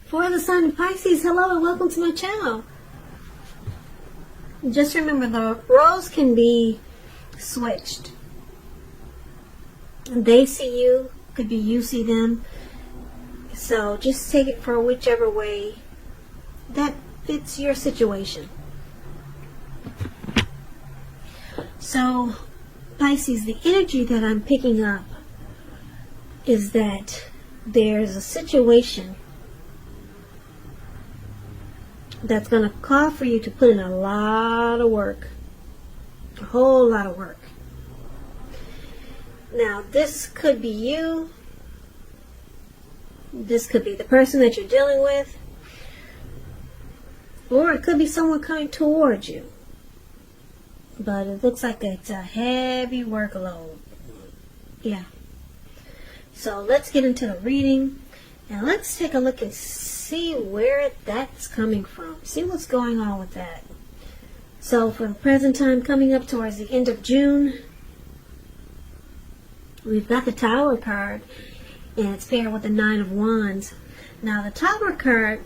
For the sign of Pisces, hello and welcome to my channel. Just remember, the roles can be switched. They see you, could be you see them. So just take it for whichever way that fits your situation. So, Pisces, the energy that I'm picking up is that there's a situation that's going to call for you to put in a lot of work. A whole lot of work. Now, this could be you. This could be the person that you're dealing with. Or it could be someone coming towards you. But it looks like it's a heavy workload. Yeah. So let's get into the reading. And let's take a look and see where that's coming from. See what's going on with that. So for the present time, coming up towards the end of June, we've got the Tower card. And it's paired with the Nine of Wands. Now the Tower card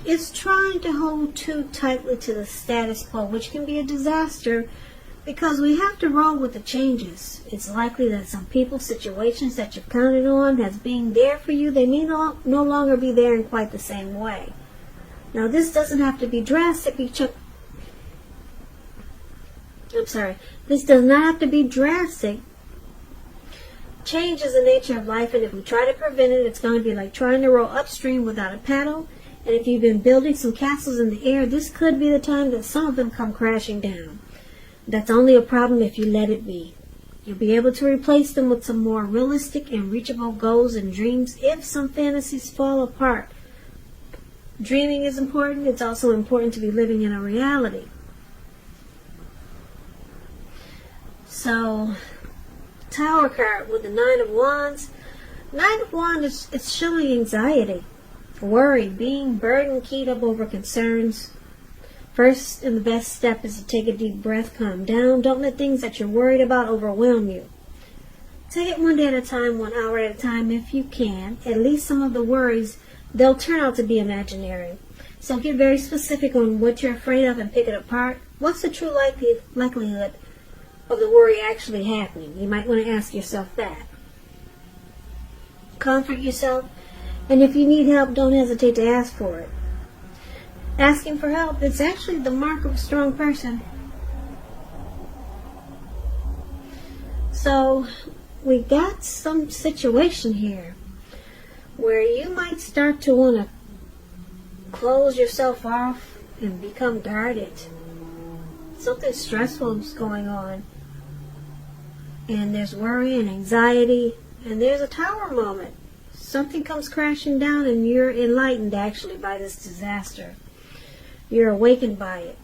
is trying to hold too tightly to the status quo, which can be a disaster because we have to roll with the changes. It's likely that some people, situations that you've counted on as being there for you, they may no longer be there in quite the same way. Now this doesn't have to be drastic. This does not have to be drastic. Change is the nature of life, and if we try to prevent it, it's going to be like trying to row upstream without a paddle. And if you've been building some castles in the air, this could be the time that some of them come crashing down. That's only a problem if you let it be. You'll be able to replace them with some more realistic and reachable goals and dreams if some fantasies fall apart. Dreaming is important. It's also important to be living in a reality. So, Tower card with the Nine of Wands. Nine of Wands, it's showing anxiety, worry, being burdened, keyed up over concerns. First and the best step is to take a deep breath, calm down. Don't let things that you're worried about overwhelm you. Take it one day at a time, 1 hour at a time if you can. At least some of the worries, they'll turn out to be imaginary. So get very specific on what you're afraid of and pick it apart. What's the true likelihood of the worry actually happening? You might want to ask yourself that. Comfort yourself, and if you need help, don't hesitate to ask for it. Asking for help, it's actually the mark of a strong person. So, we got some situation here where you might start to want to close yourself off and become guarded. Something stressful is going on. And there's worry and anxiety, and there's a Tower moment. Something comes crashing down and you're enlightened actually by this disaster. You're awakened by it.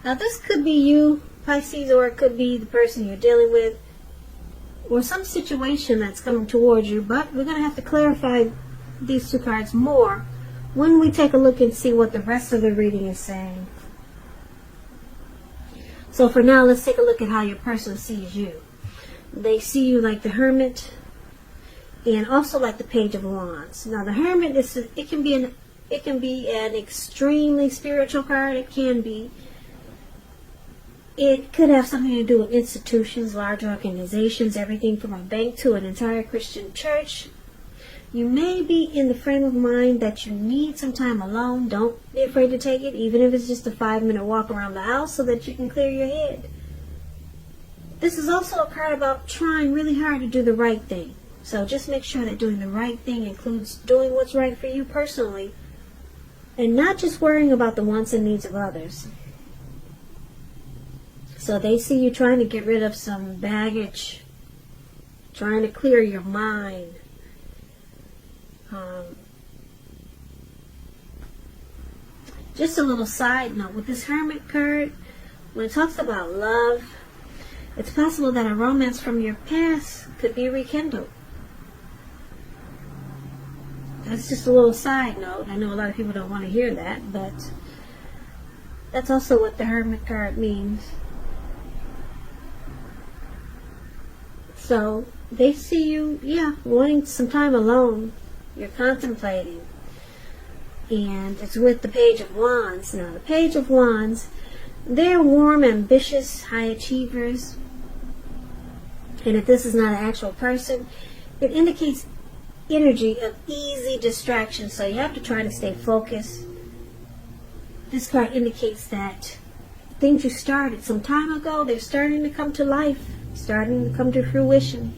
Now this could be you, Pisces, or it could be the person you're dealing with, or some situation that's coming towards you, but we're going to have to clarify these two cards more when we take a look and see what the rest of the reading is saying. So for now, let's take a look at how your person sees you. They see you like the Hermit, and also like the Page of Wands. Now the Hermit it can be an extremely spiritual card. It could have something to do with institutions, large organizations, everything from a bank to an entire Christian church. You may be in the frame of mind that you need some time alone. Don't be afraid to take it, even if it's just a 5-minute walk around the house so that you can clear your head. This is also a card about trying really hard to do the right thing. So just make sure that doing the right thing includes doing what's right for you personally, and not just worrying about the wants and needs of others. So they see you trying to get rid of some baggage, trying to clear your mind. Just a little side note, with this Hermit card, when it talks about love, it's possible that a romance from your past could be rekindled. That's just a little side note. I know a lot of people don't want to hear that, but that's also what the Hermit card means. So they see you, wanting some time alone. You're contemplating. And it's with the Page of Wands. Now, the Page of Wands, they're warm, ambitious, high achievers. And if this is not an actual person, it indicates energy of easy distraction. So you have to try to stay focused. This card indicates that things you started some time ago, they're starting to come to life, starting to come to fruition.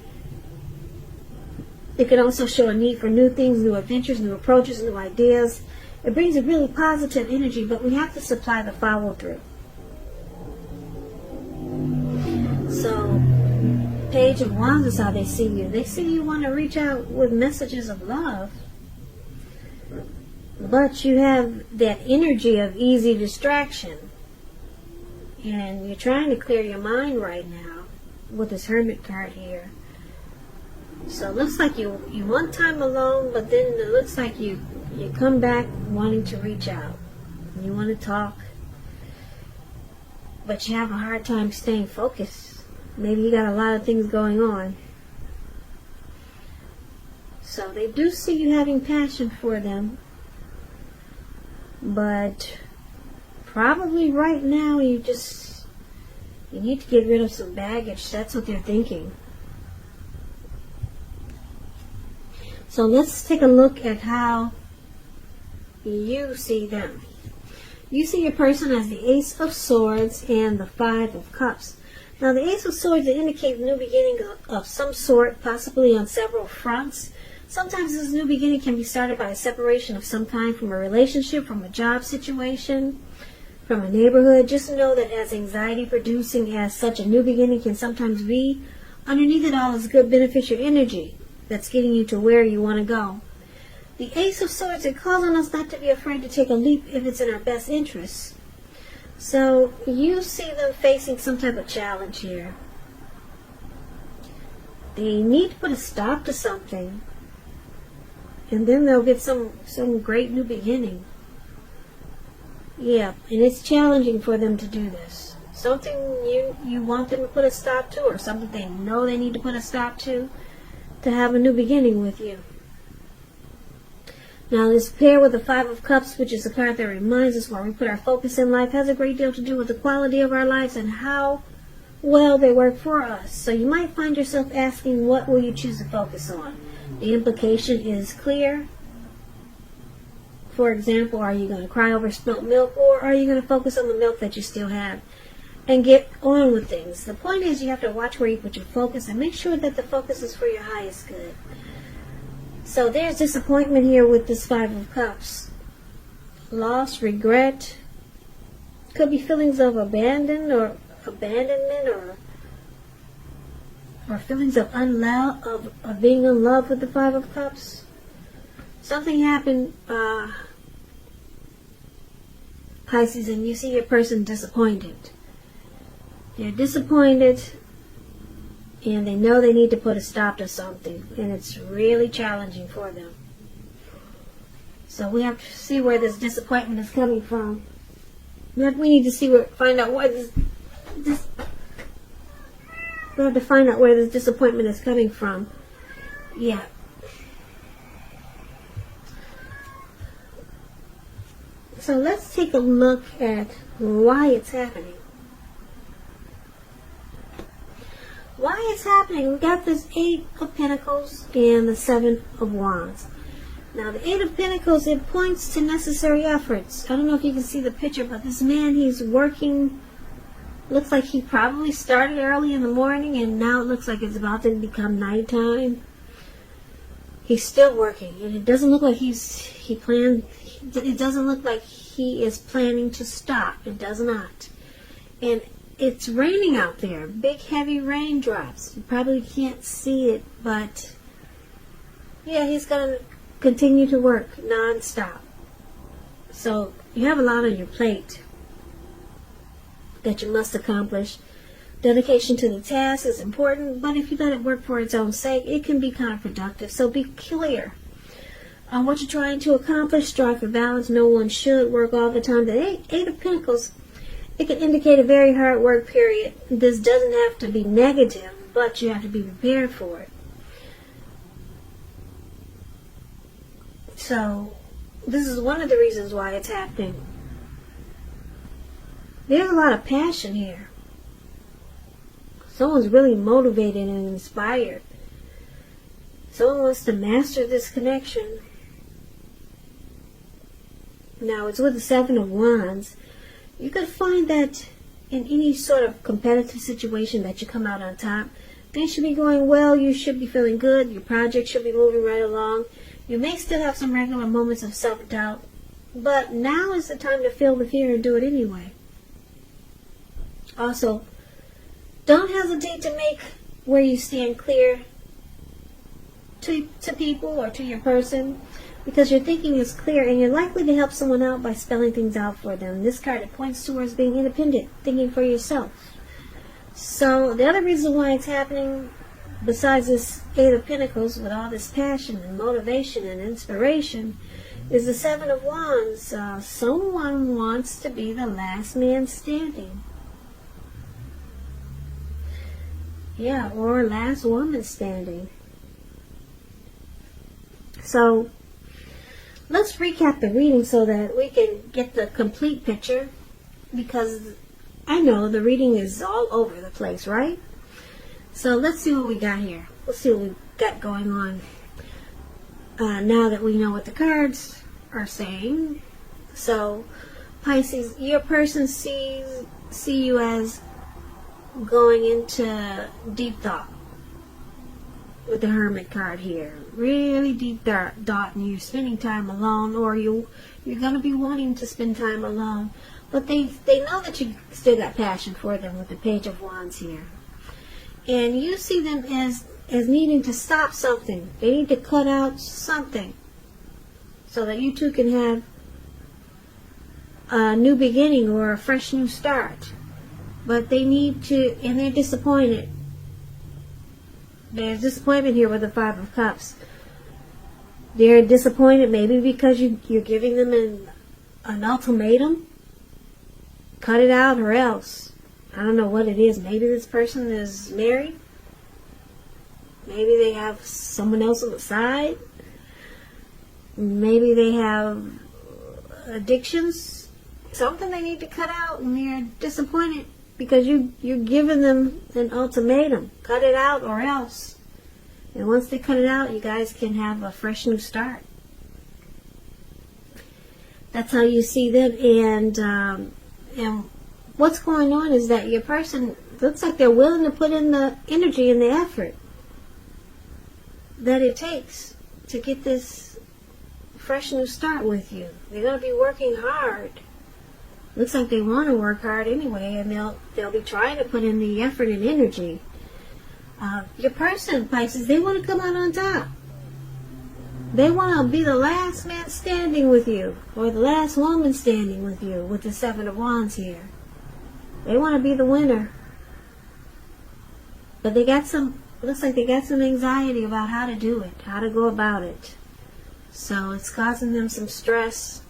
It can also show a need for new things, new adventures, new approaches, new ideas. It brings a really positive energy, but we have to supply the follow-through. So, Page of Wands is how they see you. They see you want to reach out with messages of love, but you have that energy of easy distraction. And you're trying to clear your mind right now with this Hermit card here. So it looks like you want time alone, but then it looks like you come back wanting to reach out. You want to talk, but you have a hard time staying focused. Maybe you got a lot of things going on. So they do see you having passion for them, but probably right now you need to get rid of some baggage. That's what they're thinking. So let's take a look at how you see them. You see your person as the Ace of Swords and the Five of Cups. Now the Ace of Swords indicates a new beginning of some sort, possibly on several fronts. Sometimes this new beginning can be started by a separation of some kind from a relationship, from a job situation, from a neighborhood. Just know that as anxiety producing as such a new beginning can sometimes be, underneath it all is good beneficial energy that's getting you to where you want to go. The Ace of Swords, it calls on us not to be afraid to take a leap if it's in our best interests. So you see them facing some type of challenge here. They need to put a stop to something, and then they'll get some great new beginning. Yeah, and it's challenging for them to do this. Something you want them to put a stop to, or something they know they need to put a stop to have a new beginning with you. Now this pair with the Five of Cups, which is a card that reminds us where we put our focus in life, has a great deal to do with the quality of our lives and how well they work for us. So you might find yourself asking, what will you choose to focus on? The implication is clear. For example, are you going to cry over spilt milk, or are you going to focus on the milk that you still have and get on with things? The point is you have to watch where you put your focus and make sure that the focus is for your highest good. So there's disappointment here with this Five of Cups. Loss, regret. Could be feelings of abandonment or feelings of of being in love with the Five of Cups. Something happened, Pisces, and you see your person disappointed. They're disappointed, and they know they need to put a stop to something, and it's really challenging for them. So we have to see where this disappointment is coming from. We need to find out where we have to find out where this disappointment is coming from. Yeah. So let's take a look at why it's happening. Why it's happening? We got this Eight of Pentacles and the Seven of Wands. Now the Eight of Pentacles, it points to necessary efforts. I don't know if you can see the picture, but this man, he's working. Looks like he probably started early in the morning, and now it looks like it's about to become nighttime. He's still working, and it doesn't look like it doesn't look like he is planning to stop. It does not. And it's raining out there. Big, heavy raindrops. You probably can't see it, but yeah, he's going to continue to work non-stop. So you have a lot on your plate that you must accomplish. Dedication to the task is important, but if you let it work for its own sake, it can be counterproductive. So be clear on what you're trying to accomplish. Strive for balance. No one should work all the time. The Eight of Pentacles, it can indicate a very hard work period. This doesn't have to be negative, but you have to be prepared for it. So, this is one of the reasons why it's happening. There's a lot of passion here. Someone's really motivated and inspired. Someone wants to master this connection. Now, it's with the Seven of Wands. You could find that in any sort of competitive situation that you come out on top. Things should be going well. You should be feeling good. Your project should be moving right along. You may still have some regular moments of self-doubt. But now is the time to feel the fear and do it anyway. Also, don't hesitate to make where you stand clear to people or to your person, because your thinking is clear and you're likely to help someone out by spelling things out for them. This card, it points towards being independent, thinking for yourself. So the other reason why it's happening, besides this Eight of Pentacles with all this passion and motivation and inspiration, is the Seven of Wands. Someone wants to be the last man standing. Yeah, or last woman standing. So, let's recap the reading so that we can get the complete picture, because I know the reading is all over the place, right? So let's see what we got here. Let's see what we got going on. Now that we know what the cards are saying. So, Pisces, your person see you as going into deep thought with the Hermit card here. Really deep thought, and you're spending time alone, or you're going to be wanting to spend time alone. But they know that you still got passion for them with the Page of Wands here. And you see them as needing to stop something. They need to cut out something so that you two can have a new beginning or a fresh new start. But they need to, and they're disappointed. There's disappointment here with the Five of Cups. They're disappointed maybe because you're giving them an ultimatum. Cut it out or else. I don't know what it is. Maybe this person is married. Maybe they have someone else on the side. Maybe they have addictions. Something they need to cut out, and they're disappointed because you're giving them an ultimatum. Cut it out or else. And once they cut it out, you guys can have a fresh new start. That's how you see them. And what's going on is that your person looks like they're willing to put in the energy and the effort that it takes to get this fresh new start with you. They're going to be working hard. Looks like they want to work hard anyway, and they'll be trying to put in the effort and energy. Your person, Pisces, they want to come out on top. They want to be the last man standing with you, or the last woman standing with you, with the Seven of Wands here. They want to be the winner. But they got looks like they got some anxiety about how to do it, how to go about it. So it's causing them some stress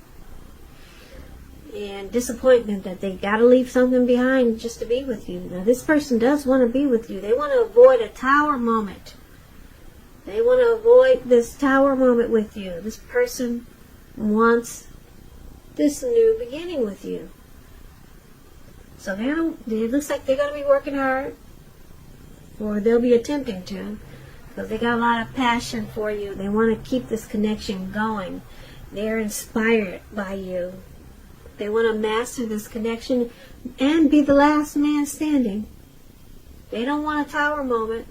and disappointment that they got to leave something behind just to be with you. Now, this person does want to be with you. They want to avoid a tower moment. They want to avoid this tower moment with you. This person wants this new beginning with you. So it looks like they're going to be working hard, or they'll be attempting to, because they got a lot of passion for you. They want to keep this connection going. They're inspired by you. They want to master this connection and be the last man standing. They don't want a tower moment.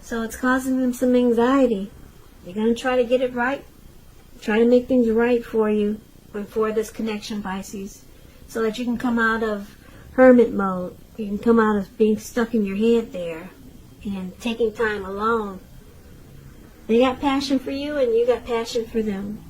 So it's causing them some anxiety. They're going to try to get it right. Try to make things right for you and for this connection, Pisces, so that you can come out of hermit mode. You can come out of being stuck in your head there and taking time alone. They got passion for you, and you got passion for them.